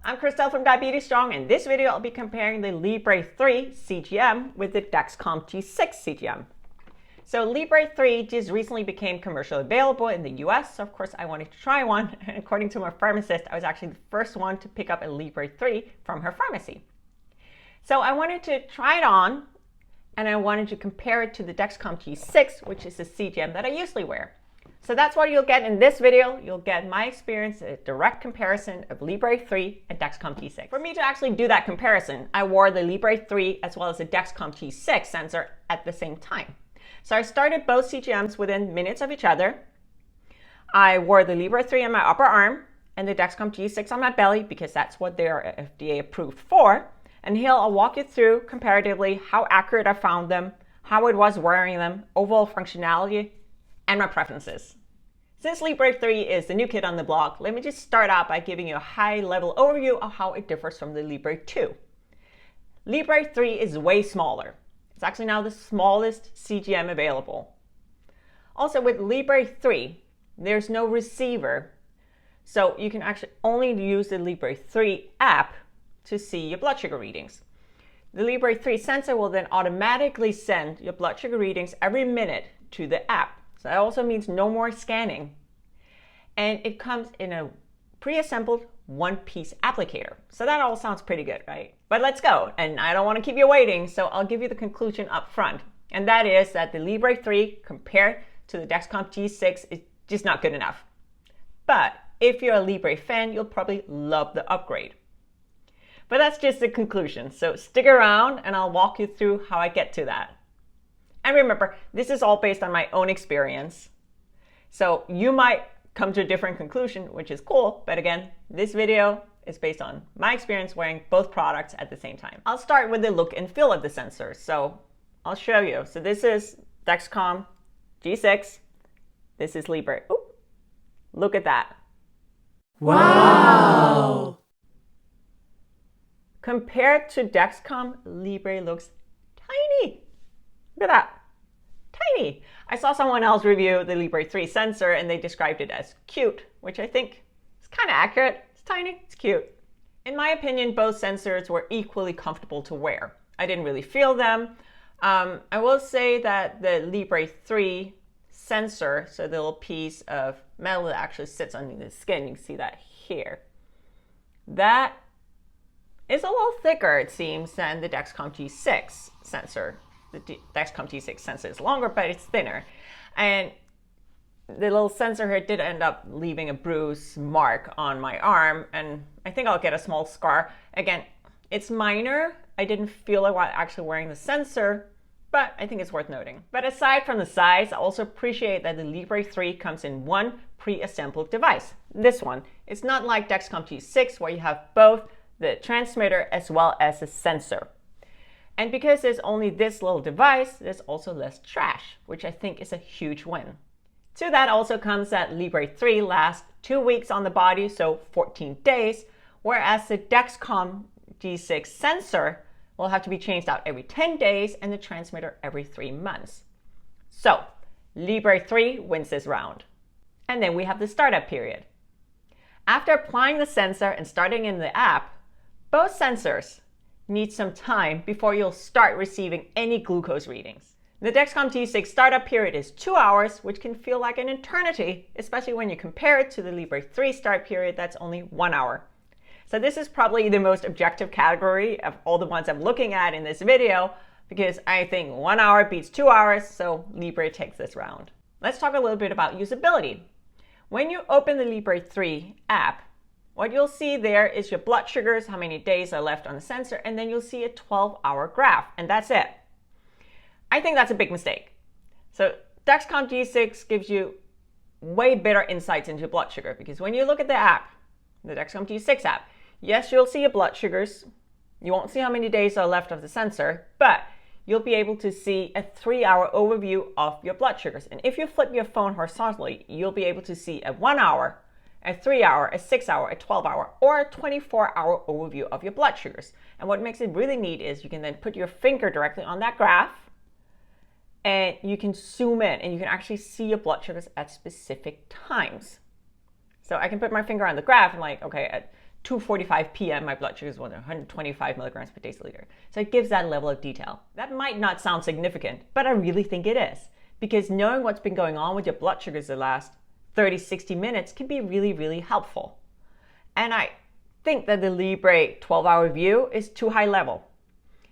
I'm Christelle from Diabetes Strong. In this video, I'll be comparing the Libre 3 CGM with the Dexcom G6 CGM. So Libre 3 just recently became commercially available in the US, so of course I wanted to try one, and according to my pharmacist, I was actually the first one to pick up a Libre 3 from her pharmacy. So I wanted to try it on, and I wanted to compare it to the Dexcom G6, which is the CGM that I usually wear. So that's what you'll get in this video. You'll get my experience, a direct comparison of Libre 3 and Dexcom G6. For me to actually do that comparison, I wore the Libre 3 as well as the Dexcom G6 sensor at the same time. So I started both CGMs within minutes of each other. I wore the Libre 3 on my upper arm and the Dexcom G6 on my belly because that's what they are FDA approved for. And here I'll walk you through comparatively how accurate I found them, how it was wearing them, overall functionality, and my preferences. Since Libre 3 is the new kid on the block, let me just start out by giving you a high-level overview of how it differs from the Libre 2. Libre 3 is way smaller. It's actually now the smallest CGM available. Also with Libre 3, there's no receiver, so you can actually only use the Libre 3 app to see your blood sugar readings. The Libre 3 sensor will then automatically send your blood sugar readings every minute to the app. So that also means no more scanning. And it comes in a pre-assembled one-piece applicator. So that all sounds pretty good, right? But let's go. And I don't want to keep you waiting, so I'll give you the conclusion up front. And that is that the Libre 3 compared to the Dexcom G6 is just not good enough. But if you're a Libre fan, you'll probably love the upgrade. But that's just the conclusion. So stick around and I'll walk you through how I get to that. And remember, this is all based on my own experience. So you might come to a different conclusion, which is cool. But again, this video is based on my experience wearing both products at the same time. I'll start with the look and feel of the sensor. So I'll show you. So this is Dexcom G6. This is Libre. Ooh, look at that. Wow! Compared to Dexcom, Libre looks tiny. Look at that, tiny. I saw someone else review the Libre 3 sensor and they described it as cute, which I think is kind of accurate. It's tiny, it's cute. In my opinion, both sensors were equally comfortable to wear. I didn't really feel them. I will say that the Libre 3 sensor, so the little piece of metal that actually sits under the skin, you can see that here. That is a little thicker, it seems, than the Dexcom G6 sensor. The Dexcom G6 sensor is longer, but it's thinner. And the little sensor here did end up leaving a bruise mark on my arm, and I think I'll get a small scar. Again, it's minor. I didn't feel like while actually wearing the sensor, but I think it's worth noting. But aside from the size, I also appreciate that the Libre 3 comes in one pre-assembled device. This one. It's not like Dexcom G6 where you have both the transmitter as well as the sensor. And because there's only this little device, there's also less trash, which I think is a huge win. To that also comes that Libre 3 lasts 2 weeks on the body, so 14 days, whereas the Dexcom G6 sensor will have to be changed out every 10 days and the transmitter every 3 months. So Libre 3 wins this round. And then we have the startup period. After applying the sensor and starting in the app, both sensors need some time before you'll start receiving any glucose readings. The Dexcom G6 startup period is 2 hours, which can feel like an eternity, especially when you compare it to the Libre 3 start period that's only 1 hour. So this is probably the most objective category of all the ones I'm looking at in this video, because I think 1 hour beats 2 hours, so Libre takes this round. Let's talk a little bit about usability. When you open the Libre 3 app, what you'll see there is your blood sugars, how many days are left on the sensor, and then you'll see a 12-hour graph, and that's it. I think that's a big mistake. So Dexcom G6 gives you way better insights into blood sugar, because when you look at the app, the Dexcom G6 app, yes, you'll see your blood sugars. You won't see how many days are left of the sensor, but you'll be able to see a 3-hour overview of your blood sugars. And if you flip your phone horizontally, you'll be able to see a 1 hour, a 3-hour, a 6-hour, a 12-hour, or a 24-hour overview of your blood sugars. And what makes it really neat is you can then put your finger directly on that graph and you can zoom in and you can actually see your blood sugars at specific times. So I can put my finger on the graph and like, okay, at 2:45 p.m., my blood sugar is 125 milligrams per deciliter. So it gives that level of detail. That might not sound significant, but I really think it is, because knowing what's been going on with your blood sugars the last 30, 60 minutes can be really, really helpful. And I think that the Libre 12-hour view is too high level.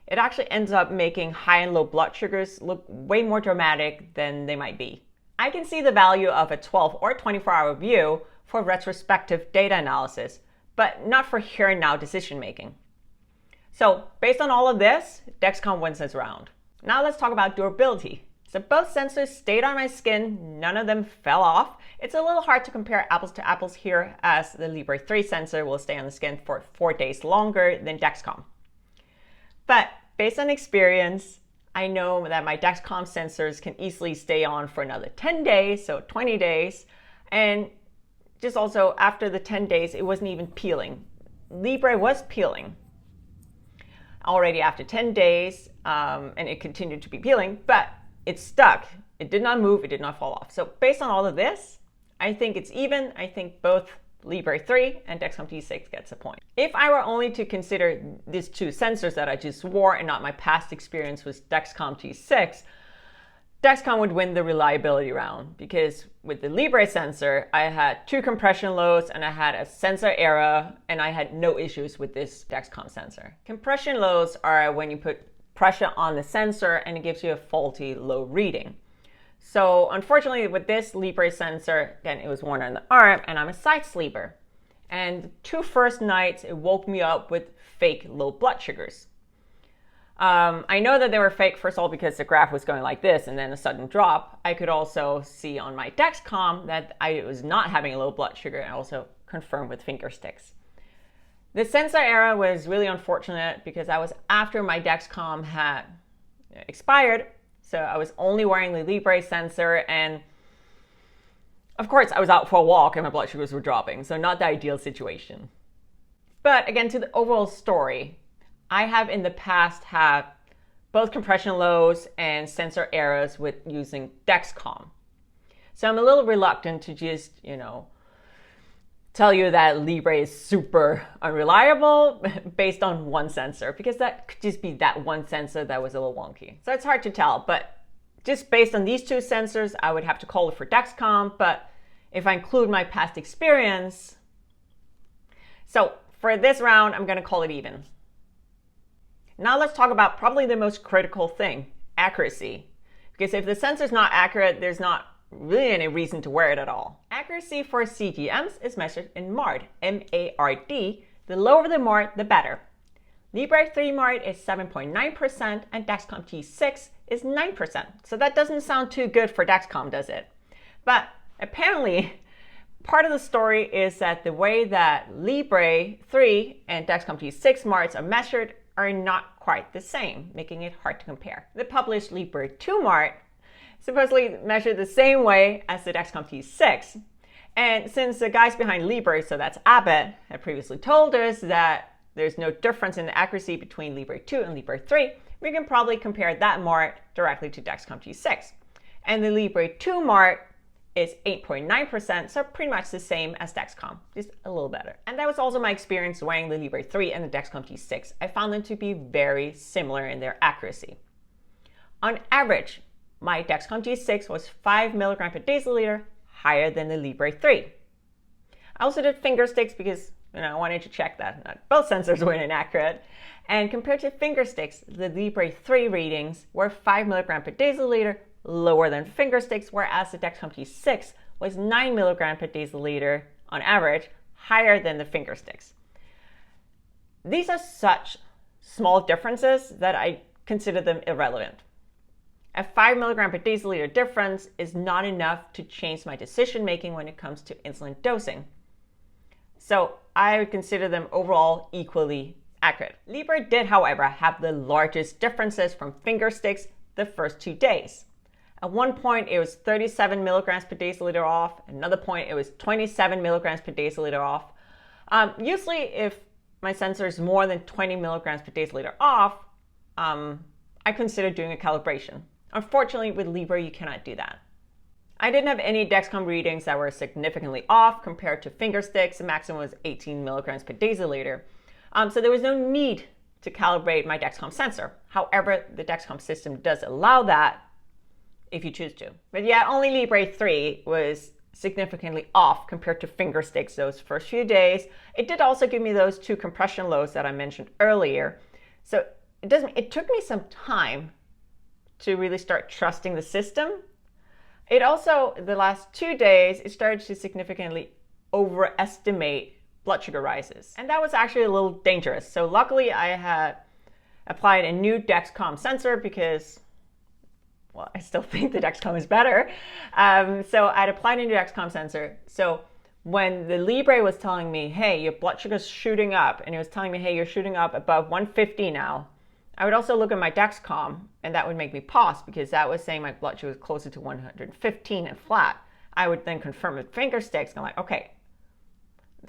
It actually ends up making high and low blood sugars look way more dramatic than they might be. I can see the value of a 12 or 24-hour view for retrospective data analysis, but not for here and now decision making. So based on all of this, Dexcom wins this round. Now let's talk about durability. So both sensors stayed on my skin, none of them fell off. It's a little hard to compare apples to apples here, as the Libre 3 sensor will stay on the skin for 4 days longer than Dexcom. But based on experience, I know that my Dexcom sensors can easily stay on for another 10 days, so 20 days. And just also after the 10 days, it wasn't even peeling. Libre was peeling already after 10 days, and it continued to be peeling, but it stuck. It did not move, it did not fall off. So based on all of this, I think it's even. I think both Libre 3 and Dexcom G6 gets a point. If I were only to consider these two sensors that I just wore and not my past experience with Dexcom G6, Dexcom would win the reliability round, because with the Libre sensor, I had 2 compression loads and I had a sensor error, and I had no issues with this Dexcom sensor. Compression loads are when you put pressure on the sensor and it gives you a faulty low reading. So unfortunately with this Libre sensor, again, it was worn on the arm and I'm a side sleeper. And the 2 first nights, it woke me up with fake low blood sugars. I know that they were fake, first of all, because the graph was going like this and then a sudden drop. I could also see on my Dexcom that I was not having a low blood sugar, and also confirmed with finger sticks. The sensor error was really unfortunate because I was after my Dexcom had expired. So I was only wearing the Libre sensor, and of course I was out for a walk and my blood sugars were dropping. So not the ideal situation. But again, to the overall story, I have in the past had both compression lows and sensor errors with using Dexcom. So I'm a little reluctant to just, tell you that Libre is super unreliable based on one sensor, because that could just be that one sensor that was a little wonky. So it's hard to tell, but just based on these 2 sensors, I would have to call it for Dexcom. But if I include my past experience, so for this round, I'm going to call it even. Now let's talk about probably the most critical thing, accuracy. Because if the sensor's not accurate, there's not really any reason to wear it at all. Accuracy for CGMs is measured in MARD, M-A-R-D. The lower the MARD, the better. Libre 3 MARD is 7.9% and Dexcom G6 is 9%. So that doesn't sound too good for Dexcom, does it? But apparently, part of the story is that the way that Libre 3 and Dexcom G6 MARDs are measured are not quite the same, making it hard to compare. The published Libre 2 MARD supposedly measured the same way as the Dexcom G6. And since the guys behind Libre, so that's Abbott, had previously told us that there's no difference in the accuracy between Libre 2 and Libre 3, we can probably compare that MARD directly to Dexcom G6. And the Libre 2 MARD is 8.9%, so pretty much the same as Dexcom, just a little better. And that was also my experience wearing the Libre 3 and the Dexcom G6. I found them to be very similar in their accuracy. On average, my Dexcom G6 was 5 milligrams per deciliter higher than the Libre 3. I also did finger sticks because I wanted to check that not both sensors were inaccurate. And compared to finger sticks, the Libre 3 readings were 5 milligrams per deciliter lower than finger sticks, whereas the Dexcom G6 was 9 milligrams per deciliter on average higher than the finger sticks. These are such small differences that I consider them irrelevant. A 5 milligram per deciliter difference is not enough to change my decision making when it comes to insulin dosing. So I would consider them overall equally accurate. Libre did, however, have the largest differences from finger sticks the first 2 days. At one point, it was 37 milligrams per deciliter off. Another point, it was 27 milligrams per deciliter off. Usually, if my sensor is more than 20 milligrams per deciliter off, I consider doing a calibration. Unfortunately, with Libre, you cannot do that. I didn't have any Dexcom readings that were significantly off compared to finger sticks. The maximum was 18 milligrams per deciliter. So there was no need to calibrate my Dexcom sensor. However, the Dexcom system does allow that if you choose to. But yeah, only Libre 3 was significantly off compared to finger sticks those first few days. It did also give me those 2 compression lows that I mentioned earlier. So it took me some time to really start trusting the system. It also, the last 2 days, it started to significantly overestimate blood sugar rises. And that was actually a little dangerous. So luckily I had applied a new Dexcom sensor because, well, I still think the Dexcom is better. So I'd applied a new Dexcom sensor. So when the Libre was telling me, hey, your blood sugar's shooting up, and it was telling me, hey, you're shooting up above 150 now, I would also look at my Dexcom, and that would make me pause because that was saying my blood sugar was closer to 115 and flat. I would then confirm with finger sticks, and I'm like, okay,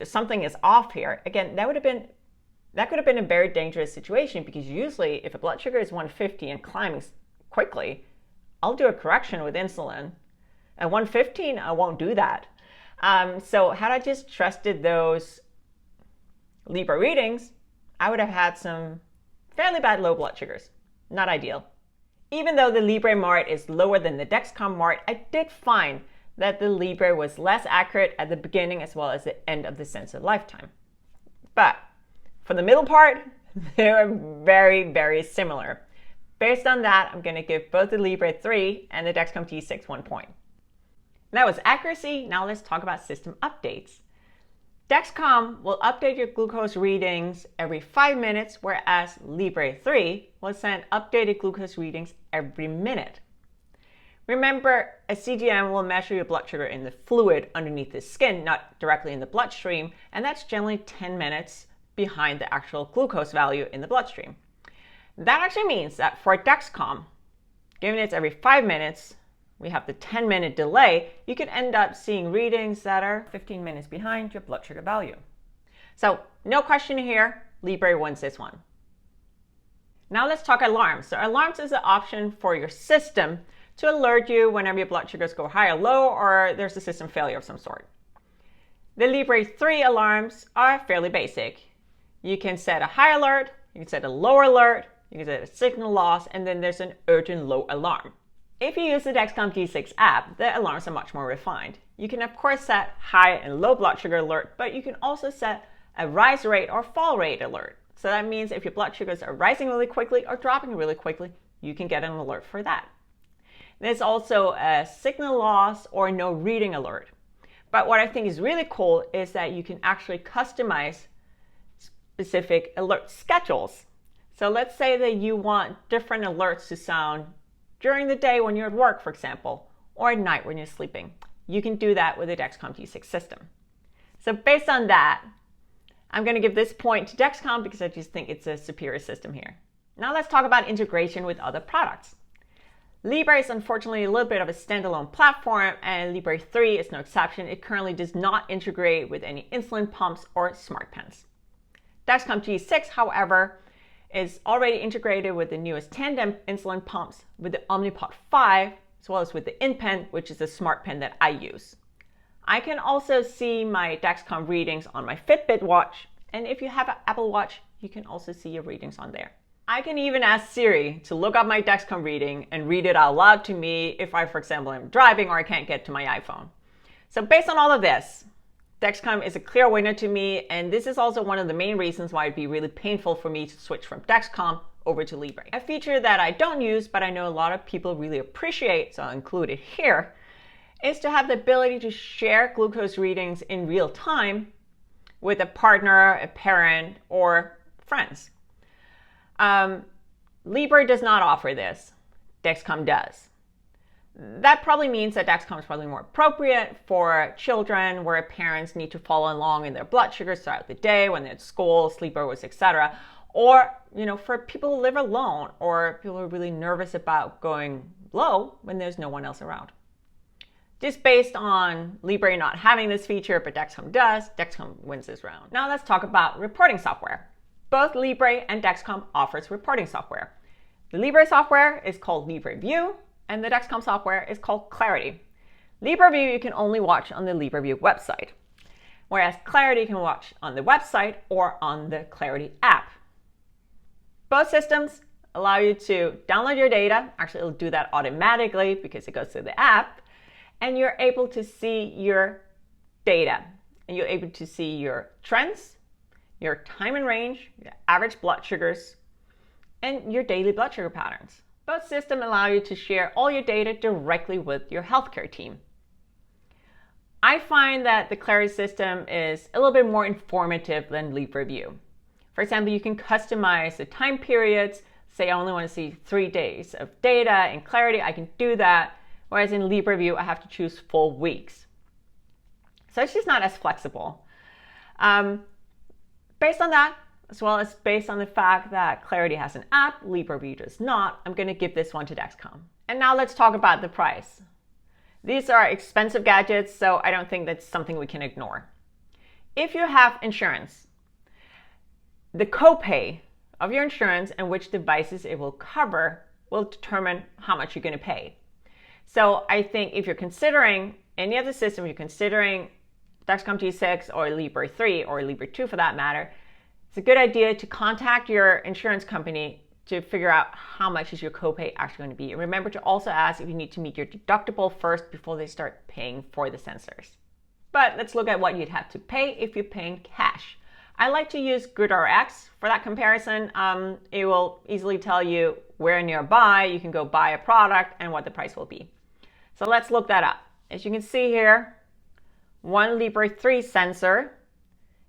something is off here. Again, that could have been a very dangerous situation because usually if a blood sugar is 150 and climbing quickly, I'll do a correction with insulin. At 115, I won't do that. So had I just trusted those Libre readings, I would have had some fairly bad low blood sugars. Not ideal. Even though the Libre MART is lower than the Dexcom MART, I did find that the Libre was less accurate at the beginning as well as the end of the sensor lifetime. But for the middle part, they were very, very similar. Based on that, I'm going to give both the Libre 3 and the Dexcom G6 1 point. That was accuracy. Now let's talk about system updates. Dexcom will update your glucose readings every 5 minutes, whereas Libre 3 will send updated glucose readings every minute. Remember, a CGM will measure your blood sugar in the fluid underneath the skin, not directly in the bloodstream, and that's generally 10 minutes behind the actual glucose value in the bloodstream. That actually means that for Dexcom, given it's every 5 minutes, we have the 10-minute delay, you could end up seeing readings that are 15 minutes behind your blood sugar value. So no question here, Libre wins this one. Now let's talk alarms. So alarms is an option for your system to alert you whenever your blood sugars go high or low or there's a system failure of some sort. The Libre 3 alarms are fairly basic. You can set a high alert, you can set a low alert, you can set a signal loss, and then there's an urgent low alarm. If you use the Dexcom G6 app, the alarms are much more refined. You can of course set high and low blood sugar alert, but you can also set a rise rate or fall rate alert. So that means if your blood sugars are rising really quickly or dropping really quickly, you can get an alert for that. There's also a signal loss or no reading alert. But what I think is really cool is that you can actually customize specific alert schedules. So let's say that you want different alerts to sound during the day when you're at work, for example, or at night when you're sleeping. You can do that with the Dexcom G6 system. So based on that, I'm going to give this point to Dexcom because I just think it's a superior system here. Now let's talk about integration with other products. Libre is unfortunately a little bit of a standalone platform, and Libre 3 is no exception. It currently does not integrate with any insulin pumps or smart pens. Dexcom G6, however, is already integrated with the newest tandem insulin pumps, with the Omnipod 5, as well as with the InPen, which is the smart pen that I use. I can also see my Dexcom readings on my Fitbit watch, and if you have an Apple Watch, you can also see your readings on there. I can even ask Siri to look up my Dexcom reading and read it out loud to me if I, for example, am driving or I can't get to my iPhone. So based on all of this, Dexcom is a clear winner to me, and this is also one of the main reasons why it'd be really painful for me to switch from Dexcom over to Libre. A feature that I don't use, but I know a lot of people really appreciate, so I'll include it here, is to have the ability to share glucose readings in real time with a partner, a parent, or friends. Libre does not offer this. Dexcom does. That probably means that Dexcom is probably more appropriate for children where parents need to follow along in their blood sugars throughout the day when they're at school, sleepovers, etc. Or, for people who live alone or people who are really nervous about going low when there's no one else around. Just based on Libre not having this feature, but Dexcom does, Dexcom wins this round. Now let's talk about reporting software. Both Libre and Dexcom offers reporting software. The Libre software is called LibreView, and the Dexcom software is called Clarity. LibreView you can only watch on the LibreView website, whereas Clarity you can watch on the website or on the Clarity app. Both systems allow you to download your data. Actually, it'll do that automatically because it goes through the app, and you're able to see your data, and you're able to see your trends, your time in range, your average blood sugars, and your daily blood sugar patterns. Both systems allow you to share all your data directly with your healthcare team. I find that the Clarity system is a little bit more informative than LibreView. For example, you can customize the time periods. Say I only want to see 3 days of data in Clarity, I can do that. Whereas in LibreView, I have to choose full weeks. So it's just not as flexible. Based on that, as well as based on the fact that Clarity has an app, LibreView does not, I'm going to give this one to Dexcom. And now let's talk about the price. These are expensive gadgets, so I don't think that's something we can ignore. If you have insurance, the copay of your insurance and which devices it will cover will determine how much you're going to pay. So I think if you're considering any of the systems, you're considering Dexcom G6 or Libre 3 or Libre 2 for that matter, it's a good idea to contact your insurance company to figure out how much is your copay actually going to be. And remember to also ask if you need to meet your deductible first before they start paying for the sensors. But let's look at what you'd have to pay if you're paying cash. I like to use GridRx for that comparison. It will easily tell you where nearby you can go buy a product and what the price will be. So let's look that up. As you can see here, one Libre 3 sensor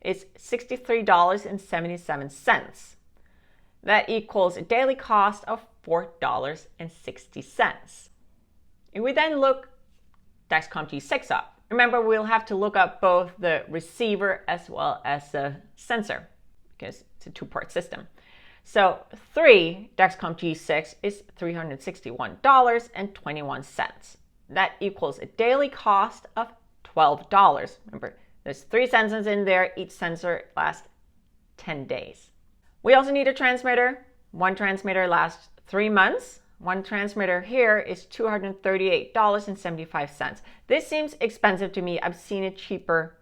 is $63.77. That equals a daily cost of $4.60. If we then look Dexcom G6 up, remember we'll have to look up both the receiver as well as the sensor because it's a two-part system. So 3 Dexcom G6 is $361.21. That equals a daily cost of $12. Remember, there's 3 sensors in there. Each sensor lasts 10 days. We also need a transmitter. One transmitter lasts 3 months. One transmitter here is $238.75. This seems expensive to me. I've seen it cheaper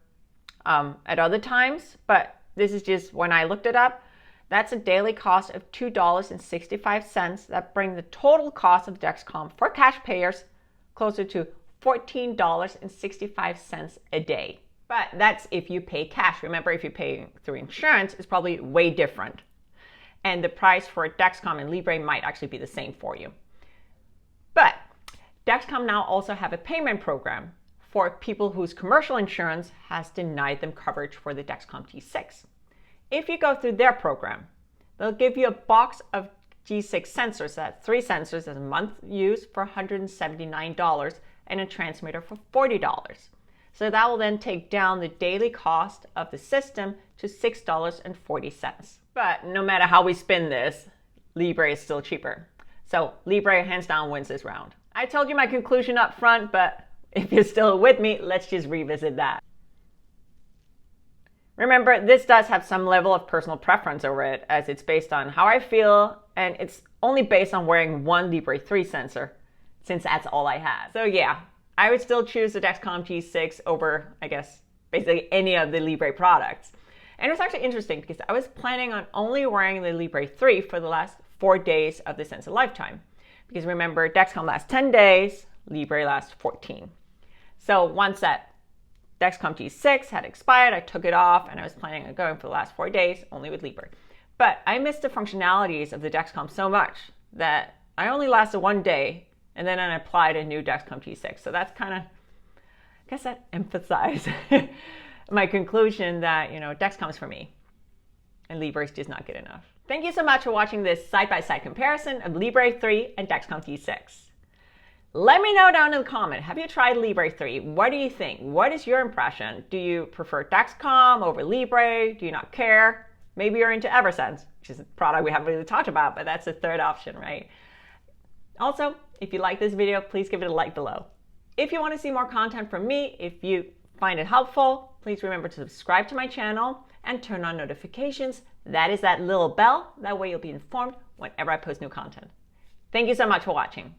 at other times, but this is just when I looked it up. That's a daily cost of $2.65. That brings the total cost of Dexcom for cash payers closer to $14.65 a day. But that's if you pay cash. Remember, if you pay through insurance, it's probably way different. And the price for Dexcom and Libre might actually be the same for you. But Dexcom now also have a payment program for people whose commercial insurance has denied them coverage for the Dexcom G6. If you go through their program, they'll give you a box of G6 sensors, that's 3 sensors as a month use for $179 and a transmitter for $40. So that will then take down the daily cost of the system to $6.40. But no matter how we spin this, Libre is still cheaper. So Libre hands down wins this round. I told you my conclusion up front, but if you're still with me, let's just revisit that. Remember, this does have some level of personal preference over it, as it's based on how I feel, and it's only based on wearing one Libre 3 sensor, since that's all I had. So yeah, I would still choose the Dexcom G6 over, I guess, basically any of the Libre products. And it was actually interesting because I was planning on only wearing the Libre 3 for the last 4 days of the sensor lifetime. Because remember, Dexcom lasts 10 days, Libre lasts 14. So once that Dexcom G6 had expired, I took it off and I was planning on going for the last 4 days only with Libre. But I missed the functionalities of the Dexcom so much that I only lasted 1 day and then I applied a new Dexcom G6. So that's kind of, I guess that emphasized my conclusion that, Dexcom is for me and Libre is just not good enough. Thank you so much for watching this side-by-side comparison of Libre 3 and Dexcom G6. Let me know down in the comment, have you tried Libre 3? What do you think? What is your impression? Do you prefer Dexcom over Libre? Do you not care? Maybe you're into Eversense, which is a product we haven't really talked about, but that's the third option, right? Also, if you like this video, please give it a like below. If you want to see more content from me, if you find it helpful, please remember to subscribe to my channel and turn on notifications. That is that little bell. That way you'll be informed whenever I post new content. Thank you so much for watching.